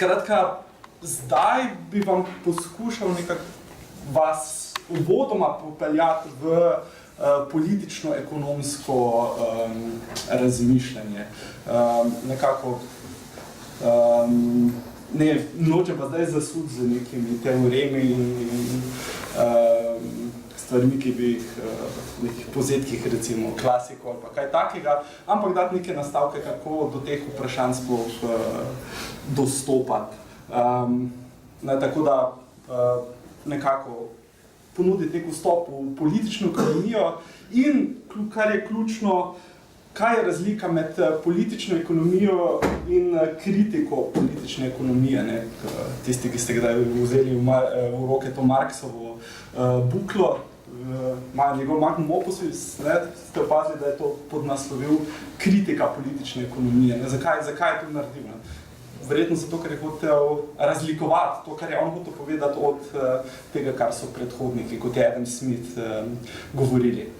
Skratka, zdaj bi vam poskušal nekako vas uvodoma popeljati v politično-ekonomsko razmišljanje. Nekako nočem pa zdaj zasud z nekimi teoremi in stvarmi, ki bi jih nekih povzetkih, recimo klasiko ali pa kaj takega, ampak dati neke nastavke, kako do teh vprašanj sploh dostopati. Tako da nekako ponuditi nek vstop v politično ekonomijo in, kar je ključno, kaj je razlika med politično ekonomijo in kritiko politične ekonomije. Tisti, ki ste kdaj vzeli v roke to Marksovo buklo, njegov magnum opus, ste opazili, da je to podnaslovil kritika politične ekonomije. Zakaj je to naredil? Verjetno zato, ker je hotel razlikovati to, kar je on hotel povedati od tega, kar so predhodniki, kot je Adam Smith, govorili.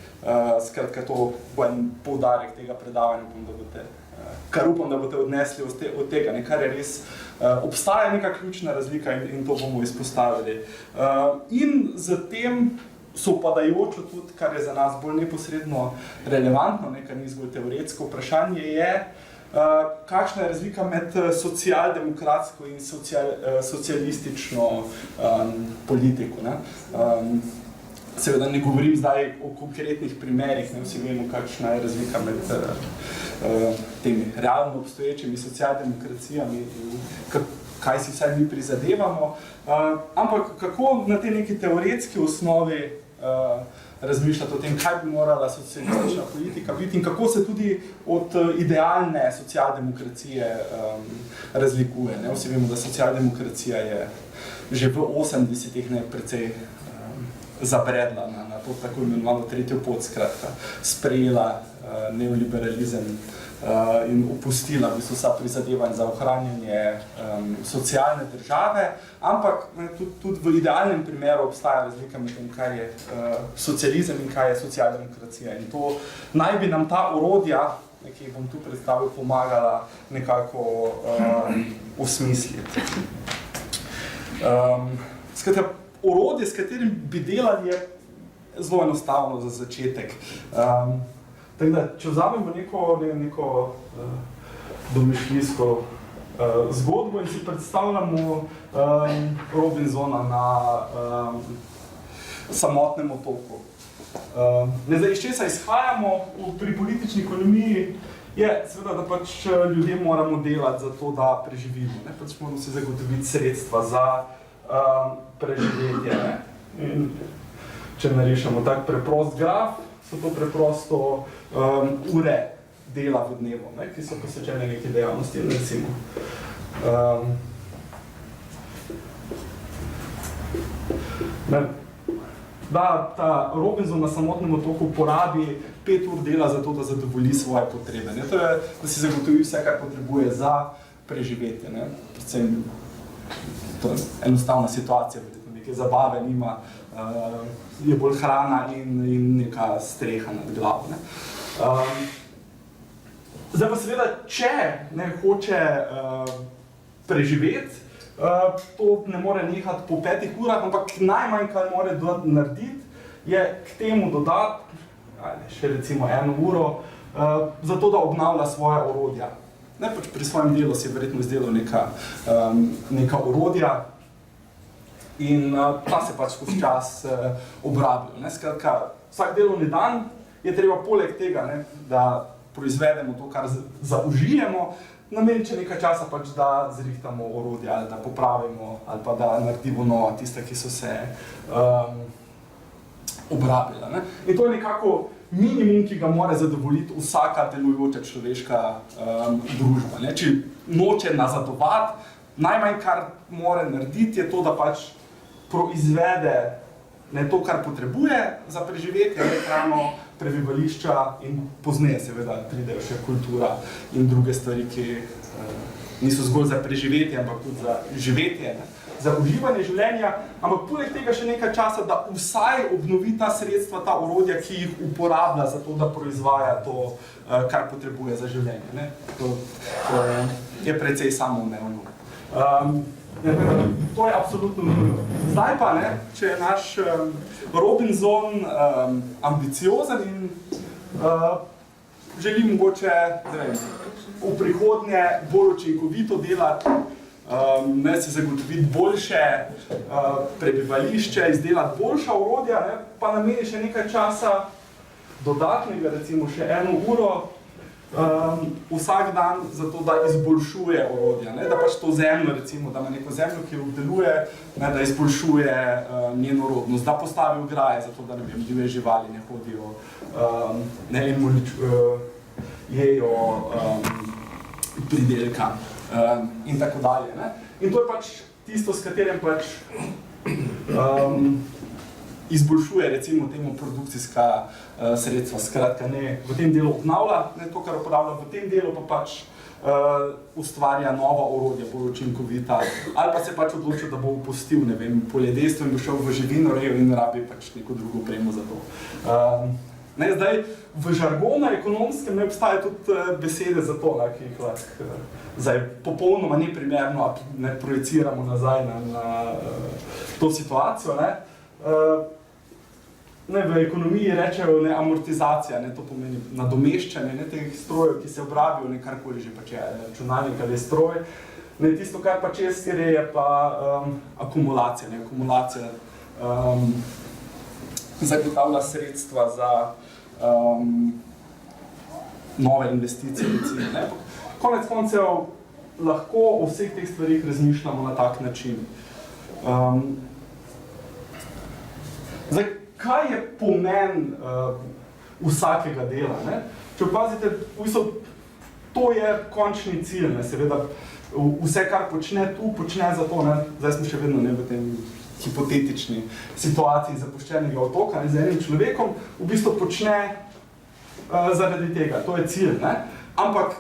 Skratka, to bo en poudarek tega predavanja, kar upam, da boste odnesli od tega, kar je res. Obstaja neka ključna razlika in to bomo izpostavili. In z tem sovpadajočo tudi, kar je za nas bolj neposredno relevantno, kar ni zgolj teoretsko vprašanje, je, kakšna je razlika med socialdemokratsko in socialistično politiko. Seveda ne govorim zdaj o konkretnih primerih, vsi vemo, kakšna je razlika med temi realno obstoječimi socialdemokracijami, kaj si vsaj mi prizadevamo, ampak kako na te neki teoretski osnovi razmišljati o tem, kaj bi morala socialistična politika biti in kako se tudi od idealne socialdemokracije razlikuje. Vsi vemo, da socialdemokracija je že v 80-ih precej zabredla na to tako imenovano tretjo pot, skratka, sprejela neoliberalizem in opustila vsa prizadevanja za ohranjanje socialne države, ampak tudi v idealnem primeru obstaja razlika med tem, kaj je socializem in kaj je socialdemokracija. In to naj bi nam ta orodja, ki jih bom tu predstavil, pomagala nekako osmisliti. Skratka, orodje, s katerim bi delali, je zelo enostavno za začetek. Tako da, če vzamemo neko domišljijsko zgodbo in si predstavljamo Robinsona na samotnem otoku. Zdaj, iz česa izhajamo pri politični ekonomiji, je seveda, da pač ljudje moramo delati za to, da preživimo. Pač moramo si zagotoviti sredstva za preživetje. In če narišemo tak preprost graf, so to preprosto ure dela v dnevu, ki so posvečene neki dejavnosti. Recimo, da ta Robinson na samotnem otoku porabi 5 ur dela za to, da zadovolji svoje potrebe. To je, da si zagotovi vse, kar potrebuje za preživetje. Predvsem to je enostavna situacija, neke zabave nima, je bolj hrana in neka streha nad glavo. Zdaj pa seveda, če hoče preživeti, to ne more nehati po 5 urah, ampak najmanj, kar mora narediti, je k temu dodati, še recimo 1 uro, zato da obnavlja svoja orodja. Pri svojem delu si je verjetno izdelal neka orodja in ta se pač skozi čas obrablja. Skratka, vsak delovni dan je treba poleg tega, da proizvedemo to, kar zaužijemo, nameniti še nekaj časa, da zrihtamo orodja, ali da popravimo, ali pa da naredimo nova tista, ki so se obrabila. In to je nekako minimum, ki ga mora zadovoljiti vsaka delujoča človeška družba. Če noče nazadovati, najmanj, kar mora narediti, je to, da pač proizvede to, kar potrebuje za preživetje, hrano, prebivališča in pozneje seveda pridejo še kultura in druge stvari, ki niso zgolj za preživetje, ampak tudi za živetje, za uživanje življenja, ampak poleg tega še nekaj časa, da vsaj obnovi ta sredstva, ta orodja, ki jih uporablja za to, da proizvaja to, kar potrebuje za življenje. To je precej samoumevno. To je absolutno nujno. Zdaj pa, ne, če je naš Robinson ambiciozen in želi mogoče v prihodnje bolj učinkovito delati, si zagotoviti boljše prebivališče, izdelati boljša orodja, ne, pa nameni še nekaj časa dodatnega, recimo še 1 uro, vsak dan za to, da izboljšuje orodja, ne, da pač to zemljo, recimo, da ima neko zemljo, ki jo obdeluje, ne, da izboljšuje njeno rodnost, da postavi ograje, zato da ne vem, divje živali ne hodijo, ne, in jejo pridelka in tako dalje. Ne. In to je pač tisto, s katerim pač izboljšuje, recimo, temu produkcijska sredstva, skratka, ne v tem delu obnavlja, ne to, kar uporablja v tem delu, pa pač ustvarja nova orodja, bolj učinkovita, ali pa se pač odločil, da bo opustil, ne vem, poljedelstvo in bo šel v živinorejo in rabi pač neko drugo opremo za to. Ne, zdaj, v žargonu ekonomskem ne obstaja tudi besede za to, ne, ki jih lahko zdaj popolnoma neprimerno ne projiciramo nazaj na to situacijo. Ne. Ne, v ekonomiji rečejo ne, amortizacija, ne, to pomeni nadomeščanje ne, teh strojev, ki se obrabijo, ne karkoli že pač je, računalnik ali stroj. Ne, tisto, kar pač je pa akumulacija. Ne, akumulacija zagotavlja sredstva za nove investicije. Ne. Konec koncev lahko o vseh teh stvarih razmišljamo na tak način. Zdaj, kaj je pomen vsakega dela? Ne? Če opazite, v bistvu, to je končni cilj. Ne? Seveda, vse, kar počne tu, počne za to. Ne? Zdaj smo še vedno ne, v tem hipotetični situaciji zapuščenega otoka, ne, z enim človekom, v bistvu počne zaradi tega. To je cilj. Ne? Ampak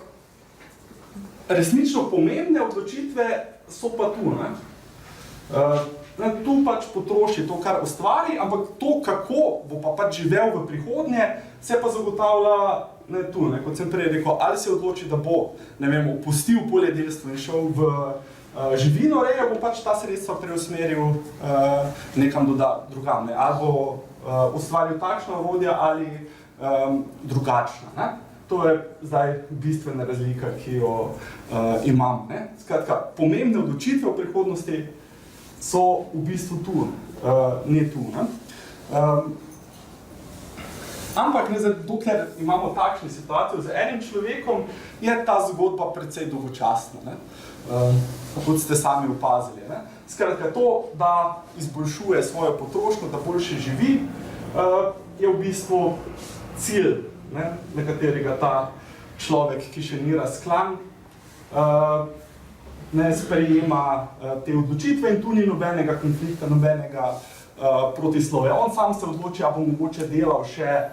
resnično pomembne odločitve so pa tu. Ne? Tu pač potroši to, kar ustvari, ampak to, kako bo pa pač živel v prihodnje, se pa zagotavlja ne, tu. Ne? Kot sem prej rekel, ali se odloči, da bo, ne vem, opustil poljedelstvo in šel v živinorejo, bo pač ta sredstva preusmeril nekam drugam, ne? Ali bo ustvaril takšna orodja ali drugačna. Ne? To je zdaj bistvena razlika, ki jo imam. Ne? Skratka, pomembne odločitve v prihodnosti so v bistvu tu, ne tu. Ne? Ampak, ne, dokler imamo takšno situacijo z enim človekom, je ta zgodba precej dolgočasna. Ne? Kot ste sami opazili. Ne? Skratka, to, da izboljšuje svojo potrošnjo, da boljše živi, je v bistvu cilj, ne? Na katerega ta človek, ki še ni razklan, ne sprejema te odločitve in tu ni nobenega konflikta, nobenega protislovja. On sam se odloči, a bo mogoče delal še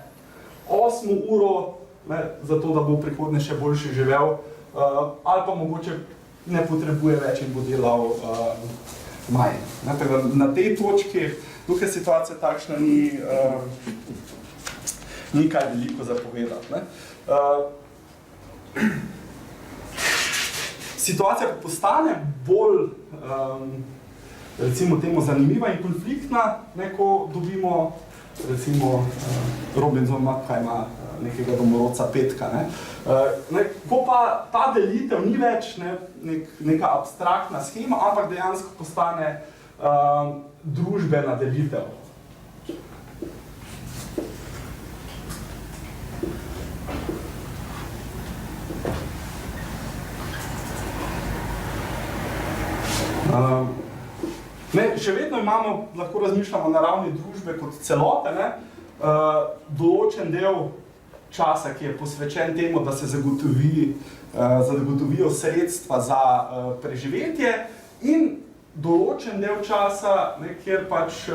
8 uro, ne, zato da bo v prihodnje še boljše živel, ali pa mogoče ne potrebuje več in bo delal manj. Na tej točki, tukaj situacija takšna ni kaj veliko za povedati. Ne. Situacija postane bolj, recimo temu, zanimiva in konfliktna, ne, ko dobimo, recimo, Robinson ima nekega domorodca Petka. Ne. Ko pa ta delitev ni več neka abstraktna shema, ampak dejansko postane družbena delitev. Ne, še vedno imamo, lahko razmišljamo na ravni družbe kot celote, ne, določen del časa, ki je posvečen temu, da se zagotovijo sredstva za preživetje in določen del časa, ne, kjer pač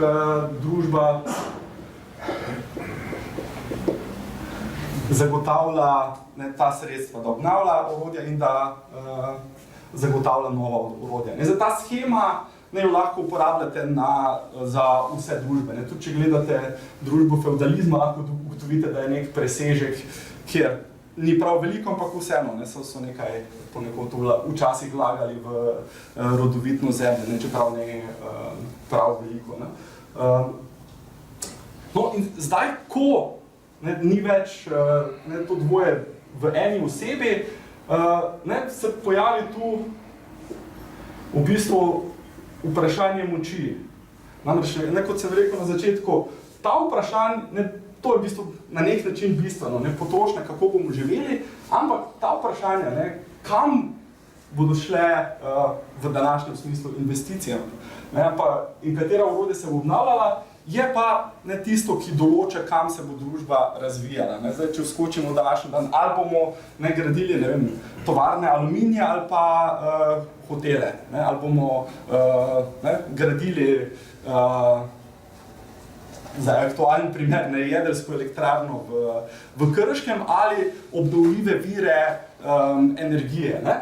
družba zagotavlja ne, ta sredstva, da obnavlja orodja in da zagotavlja nova orodja. Ne, za ta shema ne, jo lahko uporabljate za vse družbe. Ne. Tudi če gledate družbo feudalizma, lahko ugotovite, da je nek presežek, kjer ni prav veliko, ampak vseeno, ne, so nekaj ponekod včasih vlagali v rodovitno zemljo, ne, čeprav ne prav veliko. Ne. No in zdaj, ko ne, ni več ne, to dvoje v eni osebi, ne, se pojavi tu v bistvu vprašanje moči. Namreč, ne, kot sem rekel na začetku, ta vprašanje, to je v bistvu na nek način bistveno, ne potrošnja, kako bomo živeli, ampak ta vprašanja, ne, kam bodo šle v današnjem smislu investicije, ne, pa, in katera orodja se bo obnavljala, je pa ne tisto, ki določa, kam se bo družba razvijala. Ne. Zdaj, če vskočimo v današnji dan, ali bomo ne, gradili ne vem, tovarne aluminija ali pa hotele, ne, ali bomo ne, gradili za aktualen primer, ne, jedrsko elektrarno v Krškem ali obnovljive vire energije. Ne.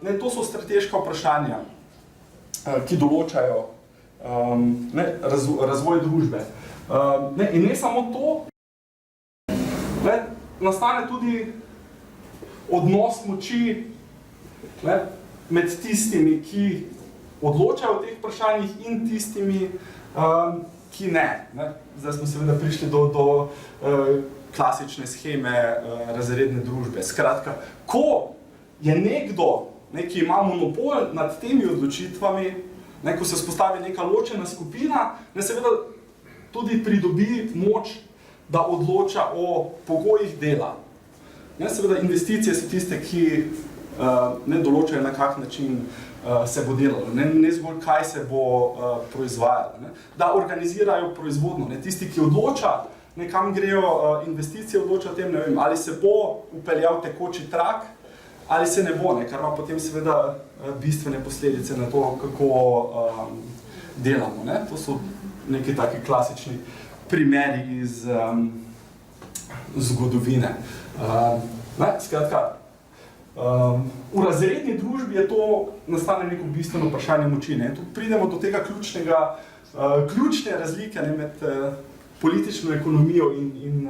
Ne, to so strateška vprašanja, ki določajo ne, razvoj družbe. Ne, in ne samo to, ne, nastane tudi odnos moči ne, med tistimi, ki odločajo o teh vprašanjih in tistimi, ki ne. Ne. Zdaj smo seveda prišli do klasične sheme razredne družbe. Skratka, ko je nekdo, ne, ki ima monopol nad temi odločitvami, ne, ko se vzpostavi neka ločena skupina, ne, seveda tudi pridobi moč, da odloča o pogojih dela. Ne, seveda investicije so tiste, ki ne določajo, na kak način se bo delalo, ne zgolj kaj se bo proizvajalo, ne. Da organizirajo proizvodno, ne. Tisti, ki odloča, ne, kam grejo investicije, odloča o tem, ne vem, ali se bo vpeljal tekoči trak, ali se ne bo, ne, kar ima potem seveda bistvene posledice na to, kako delamo. Ne. To so neki taki klasični primeri iz zgodovine. Ne, skratka, v razredni družbi je to nastane neko bistveno vprašanje moči. Ne. Tu pridemo do tega ključne razlike, ne, med politično ekonomijo in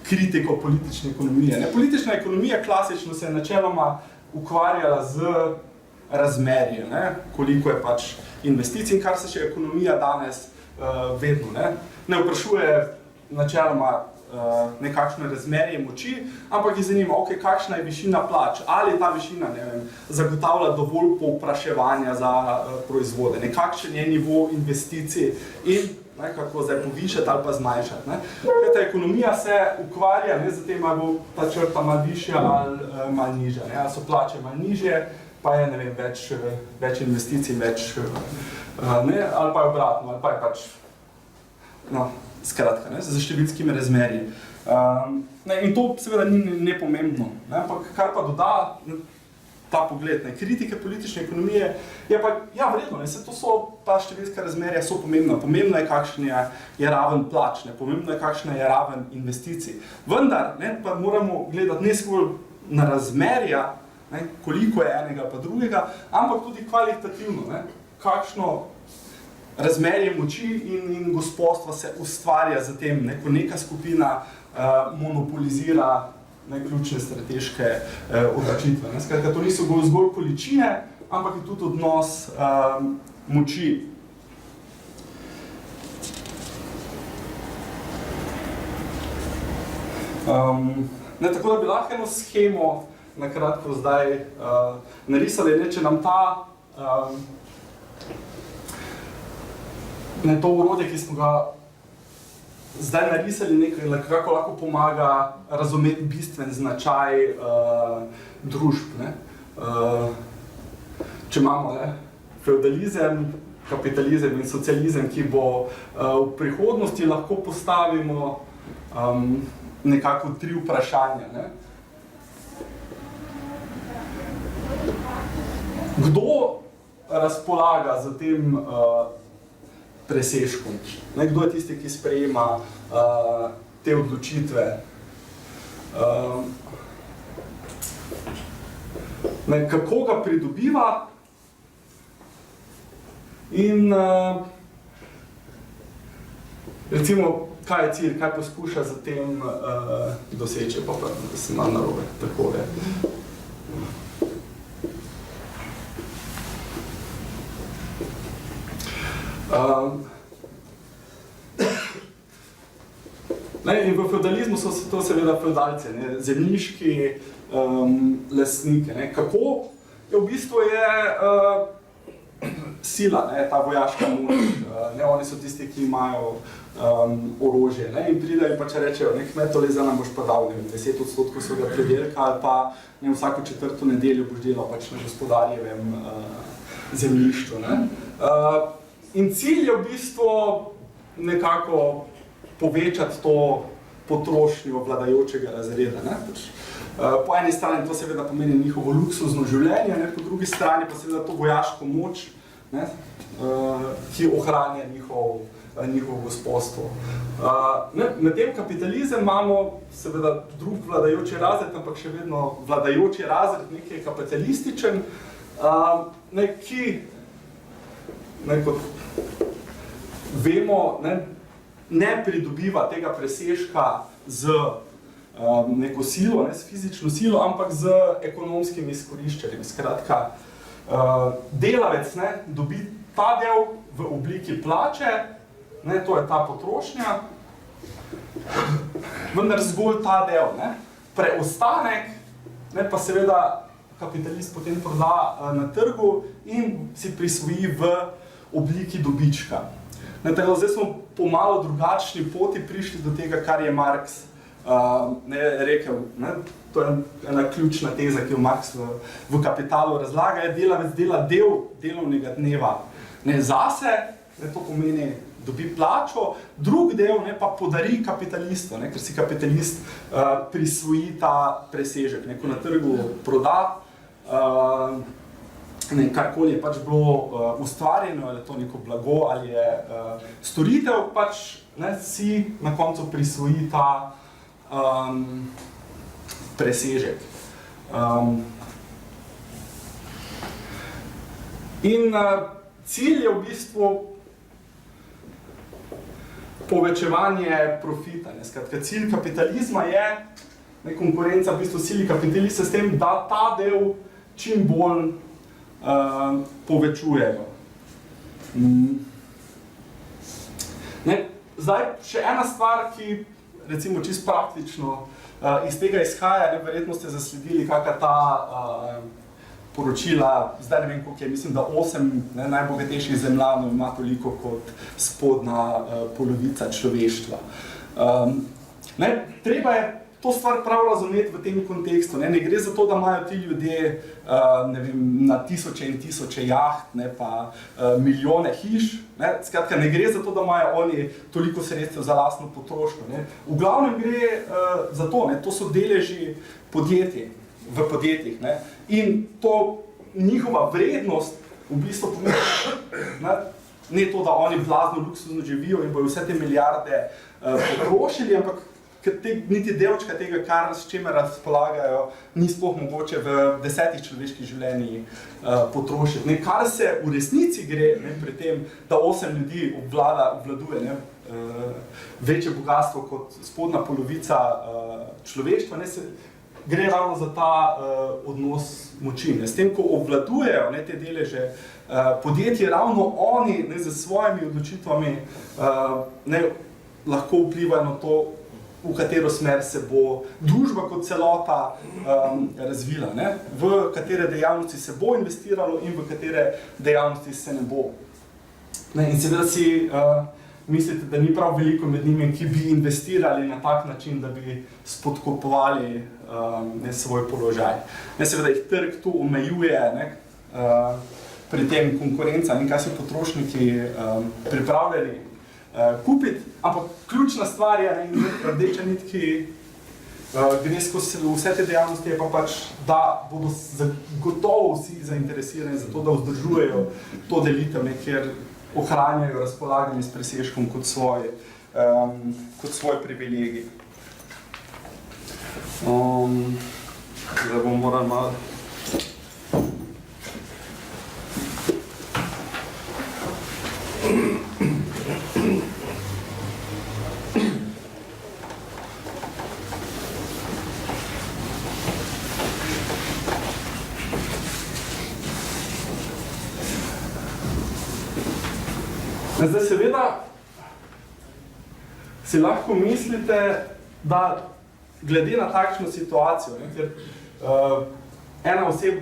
kritiko politične ekonomije. Ne. Politična ekonomija klasično se je načeloma ukvarjala z razmerje, ne, koliko je pač investicij, in kar se še ekonomija danes vedno ne vprašuje načeloma nekakšno razmerje moči, ampak je zanima, okay, kakšna je višina plač, ali ta višina, ne vem, zagotavlja dovolj povpraševanja za proizvode, nekakšen je nivo investicij in ne, kako zdaj povišati ali pa zmanjšati. Ne. Ta ekonomija se ukvarja ne, z tem, ali bo ta črta malo višja ali malo nižja. Ne. Ali so plače malo nižje, pa je ne vem, več investicij, več, ne, ali pa je obratno, ali pa je pač, no, skratka, ne, z številskimi razmerji. Ne, in to seveda ni nepomembno, ne, ampak kar pa doda ta pogled, ne, kritike politične ekonomije, je pa, ja, vredno, ne, to so, ta številska razmerja so pomembna. Pomembno je, kakšen je raven plač, ne, pomembno je, kakšna je raven investicij. Vendar, ne, pa moramo gledati ne zgolj na razmerja, ne, koliko je enega pa drugega, ampak tudi kvalitativno, ne, kakšno razmerje moči in gospodstva se ustvarja za tem, ne, ko neka skupina monopolizira ne, ključne strateške odločitve. Skratka, to niso zgolj količine, ampak je tudi odnos moči. Ne, tako da bi lahko eno shemo na kratko zdaj narisali, ne, če nam ta ne, to orodje, ki smo ga zdaj narisali, nekaj, kako lahko pomaga razumeti bistven značaj družb. Ne. Če imamo ne, feudalizem, kapitalizem in socializem, ki bo v prihodnosti, lahko postavimo nekako 3 vprašanja. Ne. Kdo razpolaga za tem presežkom? Ne, kdo je tisti, ki sprejema te odločitve? Ne, kako ga pridobiva? In recimo, kaj je cilj, kaj poskuša za tem doseči, pa da se malo narobe, takole. In v feudalizmu so to seveda feudalci, zemljiški lastniki. Kako je v bistvu sila, ta vojaška moč, oni so tisti, ki imajo orožje in pridajo in pač rečejo, kmetoleza nam boš pa dal 10% svojega predelka ali pa vsako 4. nedeljo boš delal pač na gospodarjevem zemljišču. In cilj je v bistvu nekako povečati to potrošnjo vladajočega razreda. Po eni strani to seveda pomeni njihovo luksuzno življenje, po drugi strani pa seveda to vojaško moč, ki ohranja njihovo gospodstvo. Medtem kapitalizem imamo seveda drug vladajoči razred, ampak še vedno vladajoči razred, nekaj kapitalističen, ki, kot vemo, ne pridobiva tega presežka z neko silo, s fizično silo, ampak z ekonomskimi izkoriščanjem. Skratka, delavec dobi ta del v obliki plače, to je ta potrošnja, vendar zgolj ta del. Preostanek pa seveda kapitalist potem proda na trgu in si prisvoji v obliki dobička. Zdaj smo po malo drugačni poti prišli do tega, kar je Marx rekel. To je ena ključna teza, ki jo Marx v Kapitalu razlaga, je delavec dela del delovnega dneva zase, to pomeni dobi plačo, drug del pa podari kapitalistu, ker si kapitalist prisvoji ta presežek. Ko na trgu proda, karkoli je pač bilo ustvarjeno, ali je to neko blago, ali je storitev, pač si na koncu prisvoji ta presežek. In cilj je v bistvu povečevanje profita. Skratka, cilj kapitalizma je konkurenca, v bistvu cilj kapitalista s tem, da ta del čim bolj povečujejo. Zdaj, še ena stvar, ki recimo čisto praktično iz tega izhaja, verjetno ste zasledili kakšna ta poročila, zdaj ne vem koliko je, mislim, da 8 najbogatejših zemljanov ima toliko kot spodnja polovica človeštva. Treba je to stvar prav razumeti v tem kontekstu. Ne gre za to, da imajo ti ljudje na tisoče in tisoče jaht, pa milijone hiš. Skratka, ne gre za to, da imajo oni toliko sredstev za lastno potrošnjo. V glavnem gre za to, to so deleži podjetij, v podjetjih. In to njihova vrednost v bistvu pomeni, ne to, da oni blazno luksuzno živijo in bojo vse te milijarde potrošili, ampak ker niti delčka tega, s čemer razpolagajo, ni sploh mogoče v 10 človeških življenjih potrošiti. Kar se v resnici gre pri tem, da 8 ljudi obvladuje večje bogatstvo kot spodnja polovica človeštva, gre ravno za ta odnos moči. S tem, ko obvladujejo te deleže podjetje, ravno oni z svojimi odločitvami lahko vplivajo na to, v katero smer se bo družba kot celota razvila, v katere dejavnosti se bo investiralo in v katere dejavnosti se ne bo. In seveda si mislite, da ni prav veliko med njimi, ki bi investirali na tak način, da bi spodkopovali svoj položaj. Seveda jih trg tu omejuje, pri tem konkurenca in kaj so potrošniki pripravljeni kupiti, ampak ključna stvar je, rdeča nit, ki gre skozi vse te dejavnosti, je pa pač, da bodo gotovo vsi zainteresirani za to, da vzdržujejo to delitev, ker ohranjajo razpolaganje s presežkom kot svoj privilegij. Zdaj bom moral malo... Zdaj seveda si lahko mislite, da glede na takšno situacijo, ne, ker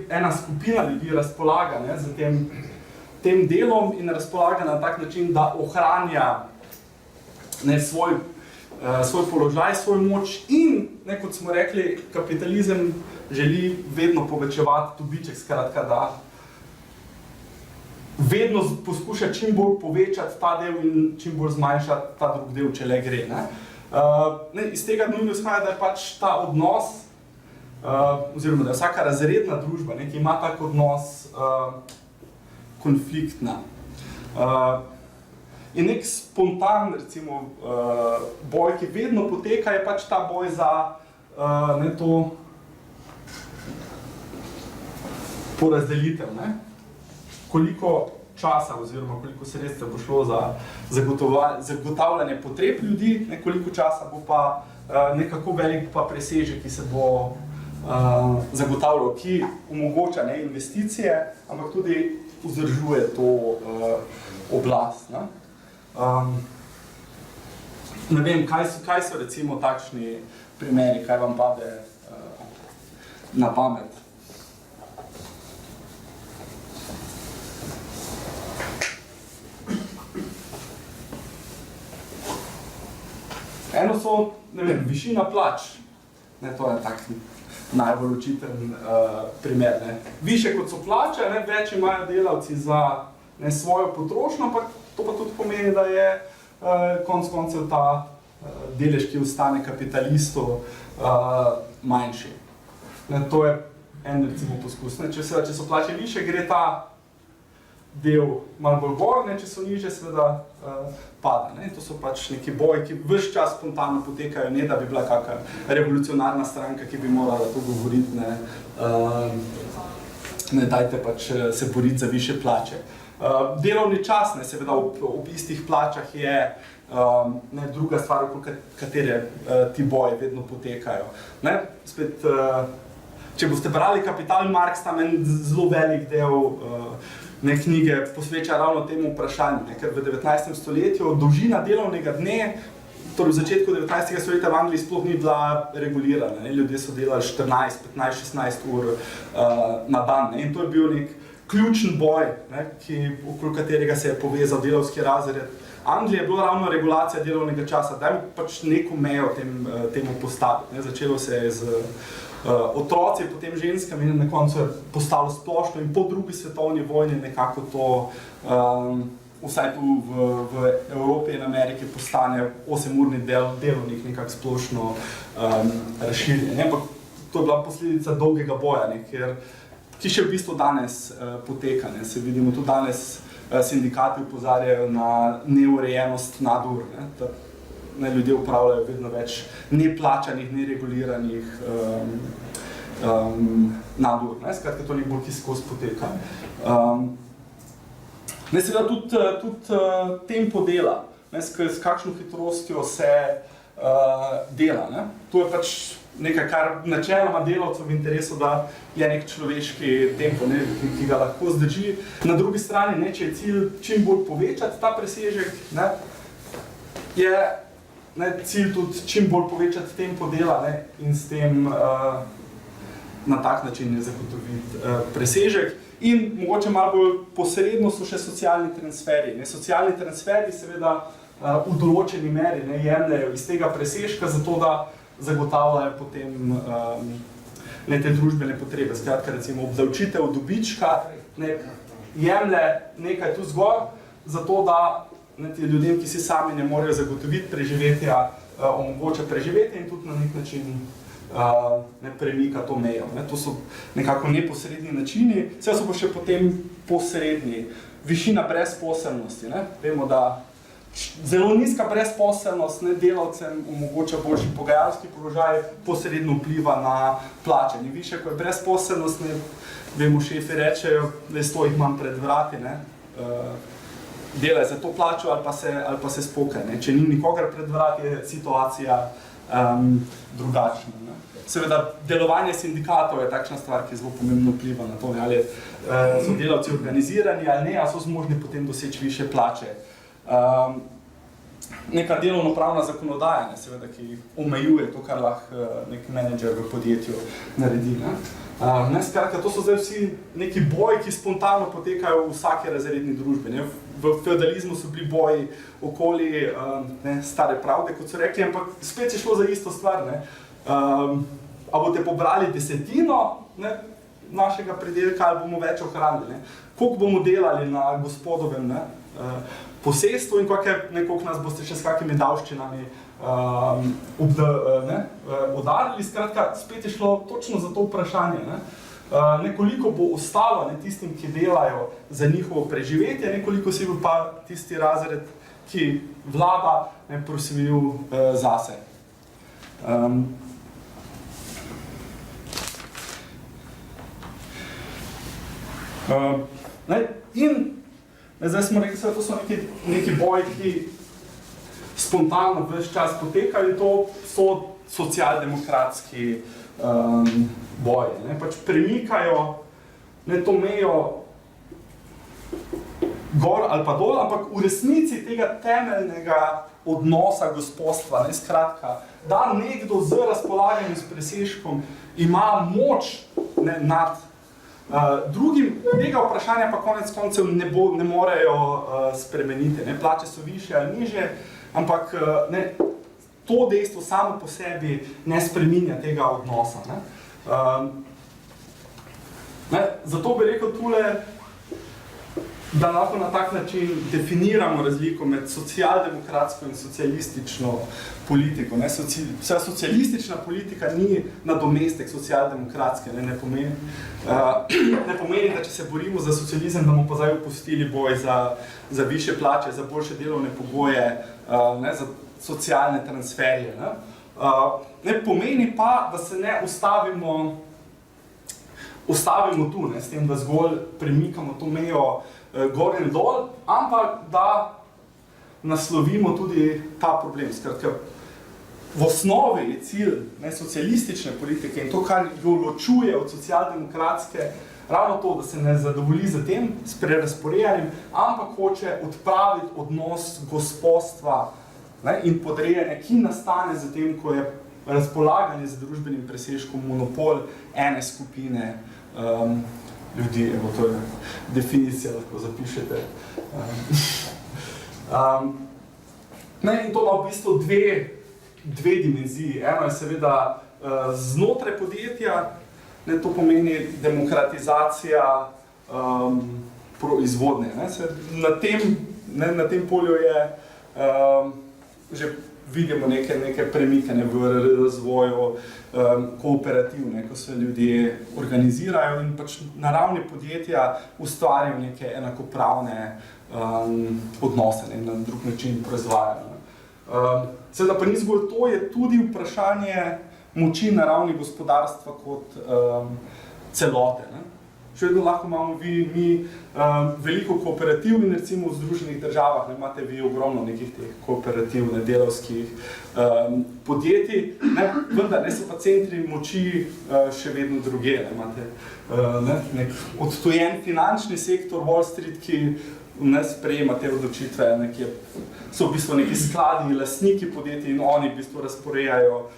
ena skupina ljudi razpolaga, ne, z tem delom in razpolaga na tak način, da ohranja, ne, svoj položaj, svoj moč in, ne, kot smo rekli, kapitalizem želi vedno povečevati dobiček, skratka, da vedno poskuša čim bolj povečati ta del in čim bolj zmanjšati ta drug del, če le gre. Ne, iz tega nujno izhaja, da je pač ta odnos, oziroma da je vsaka razredna družba, ne, ki ima tak odnos, konfliktna. In nek spontan, recimo, boj, ki vedno poteka, je pač ta boj za ne, to porazdelitev, ne? Koliko časa oziroma koliko sredstev bo šlo za zagotavljanje potreb ljudi, ne, koliko časa bo pa nekako velik pa presežek, ki se bo zagotavljal, ki omogoča, ne, investicije, ampak tudi vzdržuje to oblast. Ne? Ne vem, kaj so recimo takšni primeri, kaj vam pade na pamet? Eno so, ne vem, višina plač. Ne, to je tak najbolj očiten primer. Ne. Više kot so plače, ne, več imajo delavci za, ne, svojo potrošnjo, ampak to pa tudi pomeni, da je konec koncev ta delež, ki ostane kapitalistov, manjši. Ne, to je en, recimo, poskus. Ne. Če so plače više, gre ta del malo bolj gor, ne, če so nižje, seveda pada. Ne. To so pač neki boji, ki ves čas spontano potekajo, ne da bi bila kakšna revolucionarna stranka, ki bi morala to govoriti, ne dajte pač se boriti za višje plače. Delovni čas, ne, seveda ob istih plačah je ne, druga stvar, okoli katere ti boji vedno potekajo. Ne. Spet, če boste brali Kapital, Marx tam en zelo velik del ne, knjige posveča ravno temu vprašanju, ne, ker v 19. stoletju dolžina delovnega dne, torej v začetku 19. stoletja v Angliji sploh ni bila regulirana. Ne. Ljudje so delali 14, 15, 16 ur na dan. Ne. In to je bil nek ključen boj, ne, okoli katerega se je povezal delavski razred. Anglija je bila ravno regulacija delovnega časa, dajmo pač neko mejo temu postaviti. Ne. Začelo se je z otroci, potem ženskami in na koncu je postalo splošno in po drugi svetovni vojni nekako to, vsaj tu v Evropi in Ameriki, postane 8-urni delovnik nekako splošno razširjen. Ampak to je bila posledica dolgega boja, ne, ki še v bistvu danes poteka. Ne. Se vidimo, tudi danes sindikati opozarjajo na neurejenost nadur. Ne, ljudje upravljajo vedno več neplačanih, nereguliranih nadur. Ne, skratka, to ni bolj, ki skozi poteka. Ne, seveda tudi tempo dela, ne, s kakšno hitrostjo se dela. Ne. To je pač nekaj, kar načeloma delavcev v interesu, da je nek človeški tempo, ne, ki ga lahko zdrži. Na drugi strani, ne, če je cilj čim bolj povečati ta presežek, ne, je ne, cilj tudi čim bolj povečati tempo dela, ne, in s tem na tak način zagotoviti presežek. In mogoče malo bolj posredno so še socialni transferi. Ne. Socialni transferi seveda v določeni meri, ne, jemljajo iz tega presežka, zato da zagotavljajo potem ne, te družbene potrebe. Skratka, recimo obdavčitev dobička, ne, jemlje nekaj tu zgor, zato da ne, ljudem, ki si sami ne morejo zagotoviti preživetja, omogoča preživetje in tudi na nek način ne, premika to mejo. Ne. To so nekako neposredni načini, vse so pa še potem posredni. Višina brezposelnosti. Ne. Vemo, da zelo nizka brezposelnost, ne, delavcem omogoča boljši pogajalski položaj, posredno vpliva na plačanje. Višje, ko je brezposelnost, ne, vemo, šefi rečejo, da jih imam pred vrati, ne, delaj za to plačo ali pa se spokaj. Ne. Če ni nikogar pred vrati, je situacija drugačna. Ne. Seveda, delovanje sindikatov je takšna stvar, ki zelo pomembno vpliva na to, ne, ali so delavci organizirani ali ne, ali so zmožni potem doseči višje plače. neka delovnopravna zakonodaja, ne, seveda, ki omejuje to, kar lahko nek menedžer v podjetju naredi. Skratka, to so zdaj vsi neki boji, ki spontano potekajo v vsaki razredni družbi. Ne. V feudalizmu so bili boji okoli stare pravde, kot so rekli, ampak spet je šlo za isto stvar. Ne. A boste pobrali desetino našega pridelka ali bomo več ohranili. Koliko bomo delali na gospodovem posestvu in koliko nas boste še s kakimi davščinami udarili. Skratka, spet je šlo točno za to vprašanje. Nekoliko bo ostalo tistim, ki delajo za njihovo preživetje, nekoliko si bo pa tisti razred, ki vlada, prosvojil zase. Zdaj smo rekli, da to so neki boji, ki spontano ves čas potekajo in to so socialdemokratski boji. Pač premikajo to mejo gor ali pa dol, ampak v resnici tega temeljnega odnosa gospodstva, skratka, da nekdo z razpolaganjem s presežkom ima moč nad drugim, tega vprašanja pa konec koncev ne morejo spremeniti. Plače so višje ali nižje, ampak to dejstvo samo po sebi ne spreminja tega odnosa. Zato bi rekel tule, da lahko na tak način definiramo razliko med socialdemokratsko in socialistično politiko. Vsa socialistična politika ni nadomestek socialdemokratske, ne pomeni, da če se borimo za socializem, da bomo pa zdaj opustili boj za višje plače, za boljše delovne pogoje, za socialne transferje. Pomeni pa, da se ne ustavimo tu, s tem, da zgolj premikamo to mejo gor in dol, ampak da naslovimo tudi ta problem. Skratka, v osnovi je cilj socialistične politike in to, kar jo ločuje od socialdemokratske, ravno to, da se ne zadovolji za tem, s prerazporejanjem, ampak hoče odpraviti odnos gospodstva in podrejanje, ki nastane za tem, ko je razpolaganje z družbenim presežkom monopol ene skupine ljudi. Evo, to je definicija, lahko zapišete. In to ima v bistvu dve dimenziji. Eno je seveda znotraj podjetja, to pomeni demokratizacija proizvodnje. Na tem polju je že vidimo neke premikanje v razvoju kooperativ, ko se ljudje organizirajo in pač na ravni podjetja ustvarjajo neke enakopravne odnose in na drug način proizvajajo. Seveda pa ni zgolj to, je tudi vprašanje moči na ravni gospodarstva kot celote. Še vedno lahko imamo mi veliko kooperativ in recimo v Združenih državah imate vi ogromno nekih teh kooperativ, delavskih podjetij, vendar so pa centri moči še vedno druge. Imate nek odtujen finančni sektor, Wall Street, ki sprejema te odločitve, so v bistvu neki skladi, lastniki podjetij in oni v bistvu razporejajo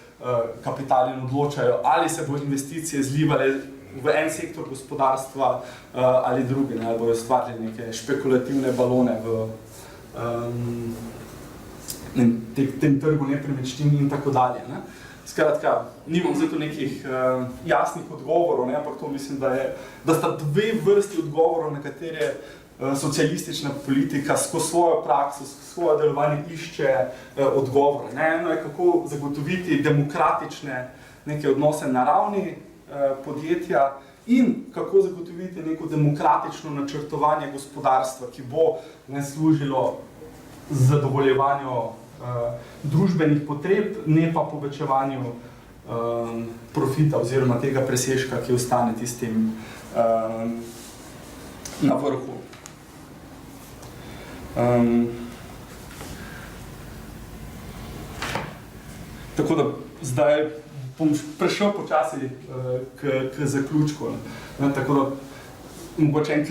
kapital in odločajo, ali se bo investicije zlivale v en sektor gospodarstva ali drugi, ali bojo stvarili neke špekulativne balone v tem trgu nepremičnin in tako dalje. Skratka, nimam zdaj tu nekih jasnih odgovorov, ampak to mislim, da sta dve vrsti odgovorov, na katere socialistična politika skozi svojo prakso, skozi svoje delovanje išče odgovore. Eno je, kako zagotoviti demokratične neke odnose na ravni podjetja in kako zagotoviti neko demokratično načrtovanje gospodarstva, ki bo služilo zadovoljevanju družbenih potreb, ne pa povečevanju profita oziroma tega presežka, ki ostane tistim na vrhu. Tako da zdaj bom prešel počasi k zaključku. Tako da mogoče en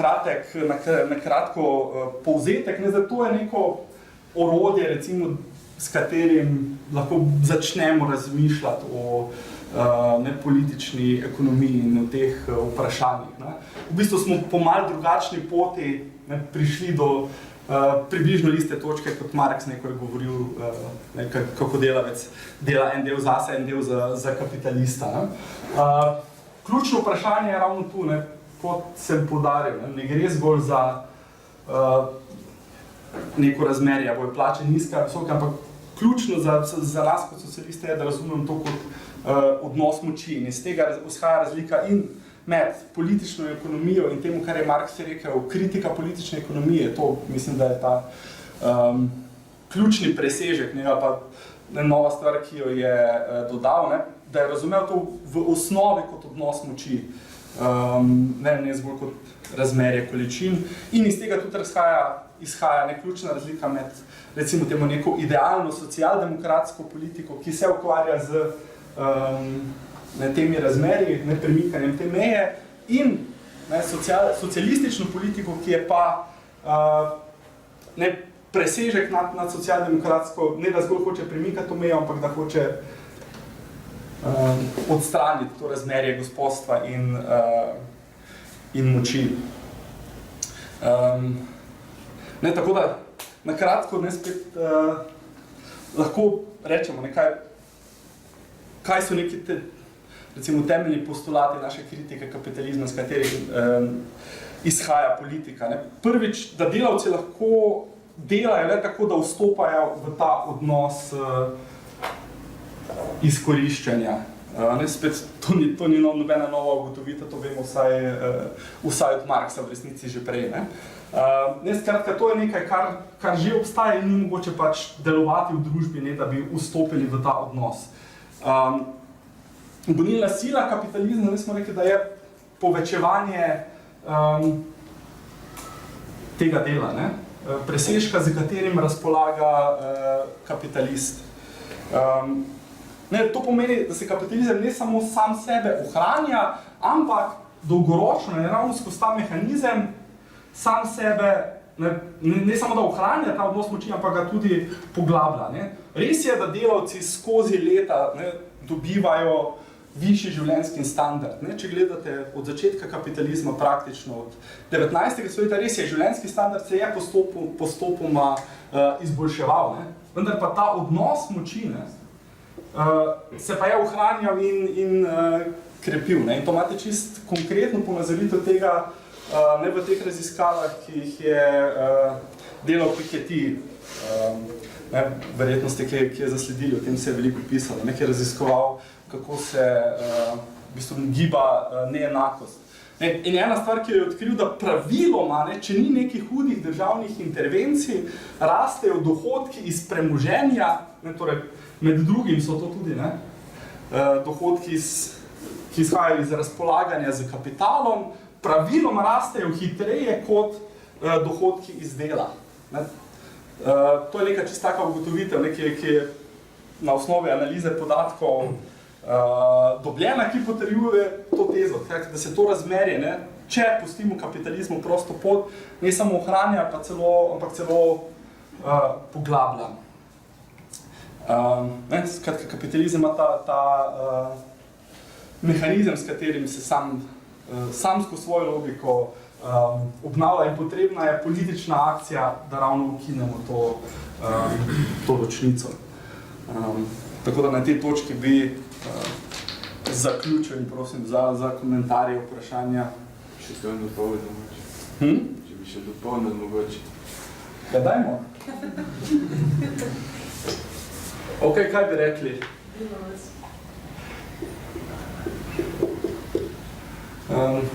kratko povzetek. To je neko orodje, recimo, s katerim lahko začnemo razmišljati o politični ekonomiji in o teh vprašanjih. Ne. V bistvu smo po malo drugačni poti prišli do približno iste točke, kot Marx nekaj govoril, kako delavec dela en del zase, en del za kapitalista. Ne. Ključno vprašanje je ravno tu, kot sem poudaril, ne gre zgolj za neko razmerje, bo je plače nizka, visoka, ampak ključno za nas kot socialiste je, da razumem to kot odnos moči in iz tega vzhaja razlika in med politično ekonomijo in temu, kar je Marx rekel, kritika politične ekonomije, to mislim, da je ta ključni presežek, pa nova stvar, ki jo je dodal, da je razumel to v osnovi kot odnos moči, ne zgolj kot razmerje količin in iz tega tudi izhaja ključna razlika med recimo temu neko idealno socialdemokratsko politiko, ki se ukvarja z temi razmerji, premikanjem te meje in socialistično politiko, ki je pa presežek nad socialdemokratsko, ne da zgolj hoče premikati to mejo, ampak da hoče odstraniti to razmerje gospodstva in moči. Tako da, na kratko, spet lahko rečemo, kaj so neki recimo temeljni postulati naše kritike kapitalizma, s katerih izhaja politika. Prvič, da delavci lahko delajo le tako, da vstopajo v ta odnos izkoriščanja. Spet, to ni nobena nova ugotovitev, to vemo vsaj od Marxa v resnici že prej. Skratka, to je nekaj, kar že obstaja in ni mogoče pač delovati v družbi, da bi vstopili v ta odnos. Gonilna sila kapitalizma, smo rekli, da je povečevanje tega dela, presežka, z katerim razpolaga kapitalist. To pomeni, da se kapitalizem ne samo sam sebe ohranja, ampak dolgoročno, ravno skozi ta mehanizem, sam sebe, ne samo da ohranja ta odnos moči, ampak ga tudi poglablja. Res je, da delavci skozi leta dobivajo višji življenjski standard. Če gledate od začetka kapitalizma, praktično od 19. stoletja, res je, življenjski standard se je postopoma izboljševal, vendar pa ta odnos moči se pa je ohranjal in krepil. In to imate čist konkretno ponazoritev tega v teh raziskavah, ki jih je delal Piketty. Verjetno ste, ki je zasledili, o tem se je veliko pisalo, ki je raziskoval, kako se v bistvu giba neenakost. In ena stvar, ki je odkril, da praviloma, če ni nekih hudih državnih intervencij, rastejo dohodki iz premoženja, torej med drugim so to tudi dohodki, ki izhajajo iz razpolaganja z kapitalom, praviloma rastejo hitreje kot dohodki iz dela. To je neka čisto taka ugotovitev, ki je na osnovi analize podatkov dobljena, ki potrjuje to tezo, da se to razmerje, če pustimo kapitalizmu prosto pot, ne samo ohranja, ampak celo poglablja. Skratka, kapitalizem ima ta mehanizem, s katerim se sam skozi svojo logiko obnavlja in potrebna je politična akcija, da ravno ukinemo to ločnico. Tako da na tej točki bi zaključil in prosim za komentarje, vprašanja. Še kaj dopolnil mogoče? Če bi še dopolnil mogoče? Ja, dajmo. Ok, kaj bi rekli?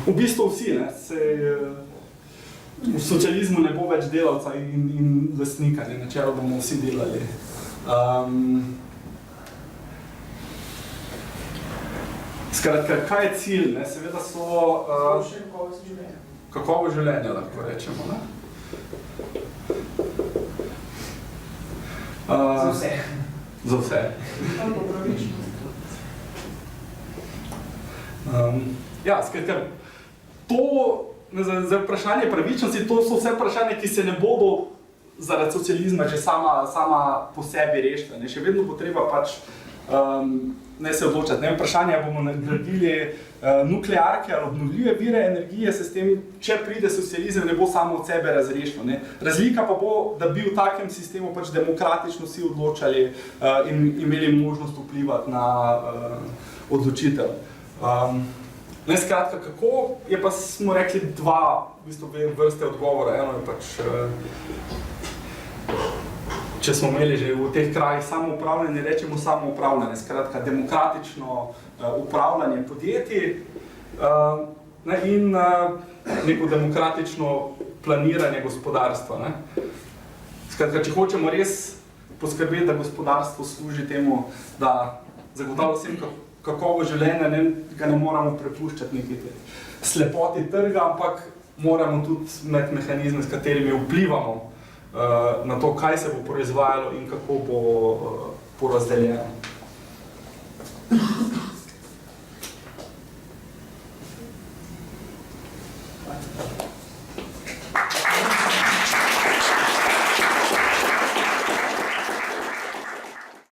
V bistvu vsi, v socializmu ne bo več delavca in lastnika, načelo bomo vsi delali. Skratka, kaj je cilj? Seveda so kakovost življenja, lahko rečemo. Za vse. Za vse. Ja, skratka, to, za vprašanje pravičnosti, to so vse vprašanje, ki se ne bodo zaradi socializma že sama po sebi rešila. Še vedno bo treba pač ne se odločati. Vprašanje je, bomo nagradili nuklearke ali obnovljive vire energije, se s tem, če pride socializem, ne bo samo od sebe razrešilo. Razlika pa bo, da bi v takem sistemu pač demokratično vsi odločali in imeli možnost vplivati na odločitev. Skratka, kako je pa, smo rekli, dva vrste odgovora. Eno je pač, če smo imeli že v teh krajih samoupravljanje, rečemo samoupravljanje, skratka demokratično upravljanje podjetij in neko demokratično planiranje gospodarstva. Skratka, če hočemo res poskrbeti, da gospodarstvo služi temu, da zagotavlja vsem kakovo življenja, ga ne moramo prepuščati neki slepoti trga, ampak moramo tudi imeti mehanizme, s katerimi vplivamo na to, kaj se bo proizvajalo in kako bo porazdeljeno.